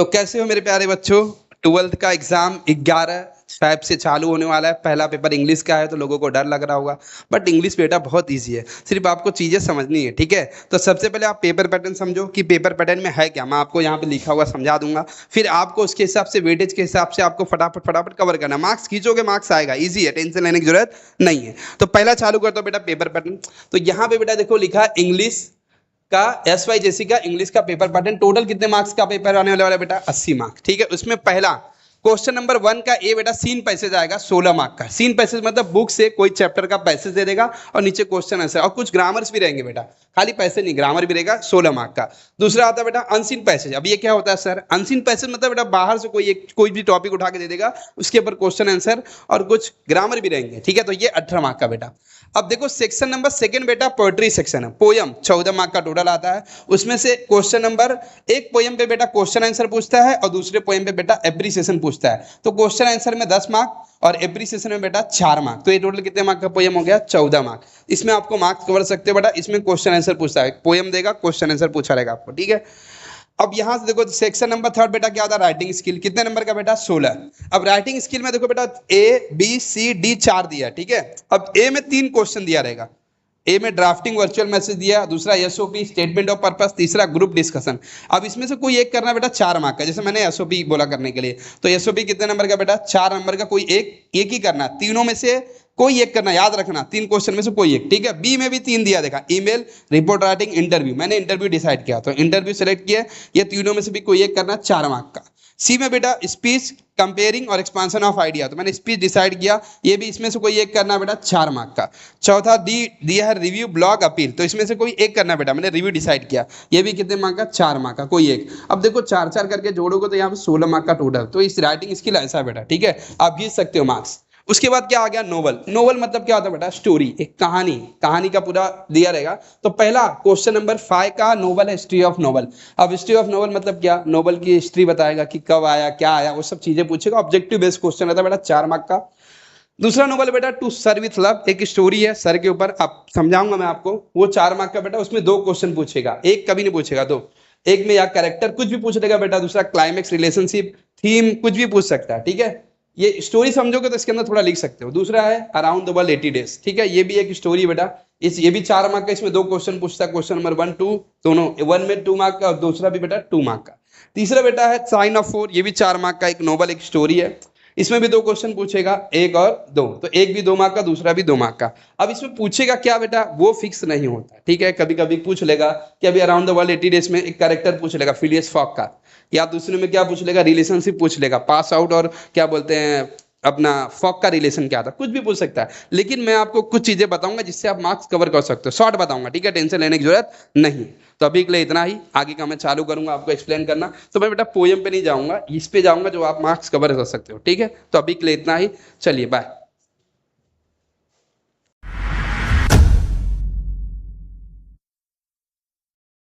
तो कैसे हो मेरे प्यारे बच्चों। 12th का एग्जाम 11 फेब से चालू होने वाला है। पहला पेपर इंग्लिश का है तो लोगों को डर लग रहा होगा, बट इंग्लिश बेटा बहुत इजी है, सिर्फ आपको चीजें समझनी है। ठीक है, तो सबसे पहले आप पेपर पैटर्न समझो कि पेपर पैटर्न में है क्या। मैं आपको यहाँ पे लिखा हुआ समझा दूंगा, फिर आपको उसके हिसाब से वेटेज के हिसाब से आपको फटाफट फटाफट कवर करना। मार्क्स खींचोगे मार्क्स आएगा, इजी है, टेंशन लेने की जरूरत नहीं है। तो पहला चालू करता हूँ बेटा पेपर पैटर्न। तो यहाँ पे बेटा देखो लिखा इंग्लिश का SY जैसी का इंग्लिश का पेपर पैटर्न। टोटल कितने मार्क्स का पेपर आने वाला है बेटा? 80 मार्क्स। ठीक है, उसमें पहला क्वेश्चन नंबर 1 का ए बेटा सीन पैसेज आएगा 16 मार्क का। सीन पैसेज मतलब बुक से कोई चैप्टर का पैसेज दे देगा और नीचे क्वेश्चन आंसर और कुछ ग्रामर्स भी रहेंगे बेटा, खाली पैसे नहीं, ग्रामर भी रहेगा 16 मार्क का। दूसरा आता है बेटा अनसीन पैसेज। अब ये क्या होता है सर? अनसीन पैसेज मतलब बेटा बाहर से कोई भी टॉपिक उठा के दे देगा, उसके ऊपर क्वेश्चन आंसर और कुछ ग्रामर भी रहेंगे। ठीक है, तो ये 18 मार्क का बेटा। अब देखो सेक्शन नंबर 2 बेटा पोएट्री सेक्शन है, पोयम 14 मार्क का टोटल आता है। उसमें से क्वेश्चन नंबर एक पोयम पे बेटा क्वेश्चन आंसर पूछता है और दूसरे पोयम पे बेटा एप्रिसिएशन पूछता है। तो क्वेश्चन आंसर में 10 मार्क और एप्रिसिएशन में बेटा 4 मार्क। तो ये टोटल कितने मार्क का पोयम हो गया? 14 मार्क। इसमें आपको मार्क्स कवर सकते हो बेटा, इसमें क्वेश्चन आंसर पूछता है, पोयम देगा क्वेश्चन आंसर पूछा रहेगा आपको। ठीक है, अब यहां से देखो सेक्शन नंबर 3 बेटा क्या होता है? Writing skill. कितने नंबर का बेटा? 16। अब राइटिंग स्किल में देखो बेटा A B C D 4 दिया। ठीक है, अब ए में 3 क्वेश्चन दिया रहेगा। ए में ड्राफ्टिंग वर्चुअल मैसेज दिया, दूसरा SOP स्टेटमेंट ऑफ पर्पस, तीसरा ग्रुप डिस्कशन। अब इसमें से कोई एक करना बेटा 4 मार्क का, जैसे मैंने SOP बोला करने के लिए। तो SOP कितने नंबर का बेटा? 4 नंबर का। कोई एक ही करना, तीनों में से कोई एक करना, याद रखना 3 क्वेश्चन में से कोई एक। ठीक है, बी में भी 3 दिया, देखा ईमेल, रिपोर्ट राइटिंग, इंटरव्यू। मैंने इंटरव्यू डिसाइड किया तो इंटरव्यू सेलेक्ट किया। ये तीनों में से भी कोई एक करना, 4 मार्क का। सी में बेटा स्पीच, कंपेयरिंग और एक्सपांशन ऑफ आइडिया, तो मैंने स्पीच डिसाइड किया, ये भी इसमें से कोई एक करना बेटा, 4 मार्क का। चौथा डी दिया है रिव्यू, ब्लॉग, अपील, तो इसमें से कोई एक करना बेटा, मैंने रिव्यू डिसाइड किया, ये भी कितने मार्क का? 4 मार्क का, कोई एक। अब देखो 4-4 करके जोड़ोगे तो यहाँ पे 16 मार्क का टोटल। तो इस राइटिंग स्किल ऐसा है बेटा। ठीक है, आप जीत सकते हो मार्क्स। उसके बाद क्या आ गया? नोवेल। नोवेल मतलब क्या होता है बेटा? स्टोरी, एक कहानी, कहानी का पूरा दिया रहेगा। तो पहला क्वेश्चन नंबर 5 का नोवेल है हिस्ट्री ऑफ नोवेल। अब हिस्ट्री ऑफ नोवेल मतलब क्या? नोवेल की हिस्ट्री बताएगा कि कब आया, क्या आया, वो सब चीजें पूछेगा। ऑब्जेक्टिव बेस्ड क्वेश्चन रहता है बेटा, 4 मार्क का। दूसरा नोवेल बेटा टू सर विथ लव, एक स्टोरी है सर के ऊपर, आप समझाऊंगा मैं आपको, वो 4 मार्क का बेटा। उसमें 2 क्वेश्चन पूछेगा, एक कभी नहीं पूछेगा, 2। एक में या कैरेक्टर कुछ भी पूछ लेगा बेटा, दूसरा क्लाइमेक्स, रिलेशनशिप, थीम, कुछ भी पूछ सकता है। ठीक है, ये स्टोरी समझोगे तो इसके अंदर थोड़ा लिख सकते हो। दूसरा है अराउंड द वर्ल्ड 80 डेज। ठीक है, ये भी एक स्टोरी बेटा, ये भी 4 मार्क का। इसमें 2 क्वेश्चन पूछता है, क्वेश्चन नंबर 1 2 दोनों, 1 में 2 मार्क का और दूसरा भी बेटा 2 मार्क का। तीसरा बेटा है साइन ऑफ 4, ये भी 4 मार्क का, एक नोवेल, एक स्टोरी है। इसमें भी 2 क्वेश्चन पूछेगा, 1 और 2, तो एक भी 2 मार्क का, दूसरा भी 2 मार्क का। अब इसमें पूछेगा क्या बेटा, वो फिक्स नहीं होता। ठीक है, कभी कभी पूछ लेगा कि अभी अराउंड द वर्ल्ड 80 डेज में एक कैरेक्टर पूछ लेगा फिलियस फॉक का, या दूसरे में क्या पूछ लेगा, रिलेशनशिप पूछ लेगा, पास आउट और क्या बोलते हैं अपना फॉक का रिलेशन क्या था, कुछ भी पूछ सकता है। लेकिन मैं आपको कुछ चीजें बताऊंगा जिससे आप मार्क्स कवर कर सकते हो, शॉर्ट बताऊंगा। ठीक है, टेंशन लेने की जरूरत नहीं। तो अभी के लिए इतना ही, आगे का मैं चालू करूंगा आपको एक्सप्लेन करना। तो मैं बेटा पोएम पे नहीं जाऊंगा, इस पे जाऊंगा जो आप मार्क्स कवर कर सकते हो। ठीक है, तो अभी के लिए इतना ही, चलिए बाय।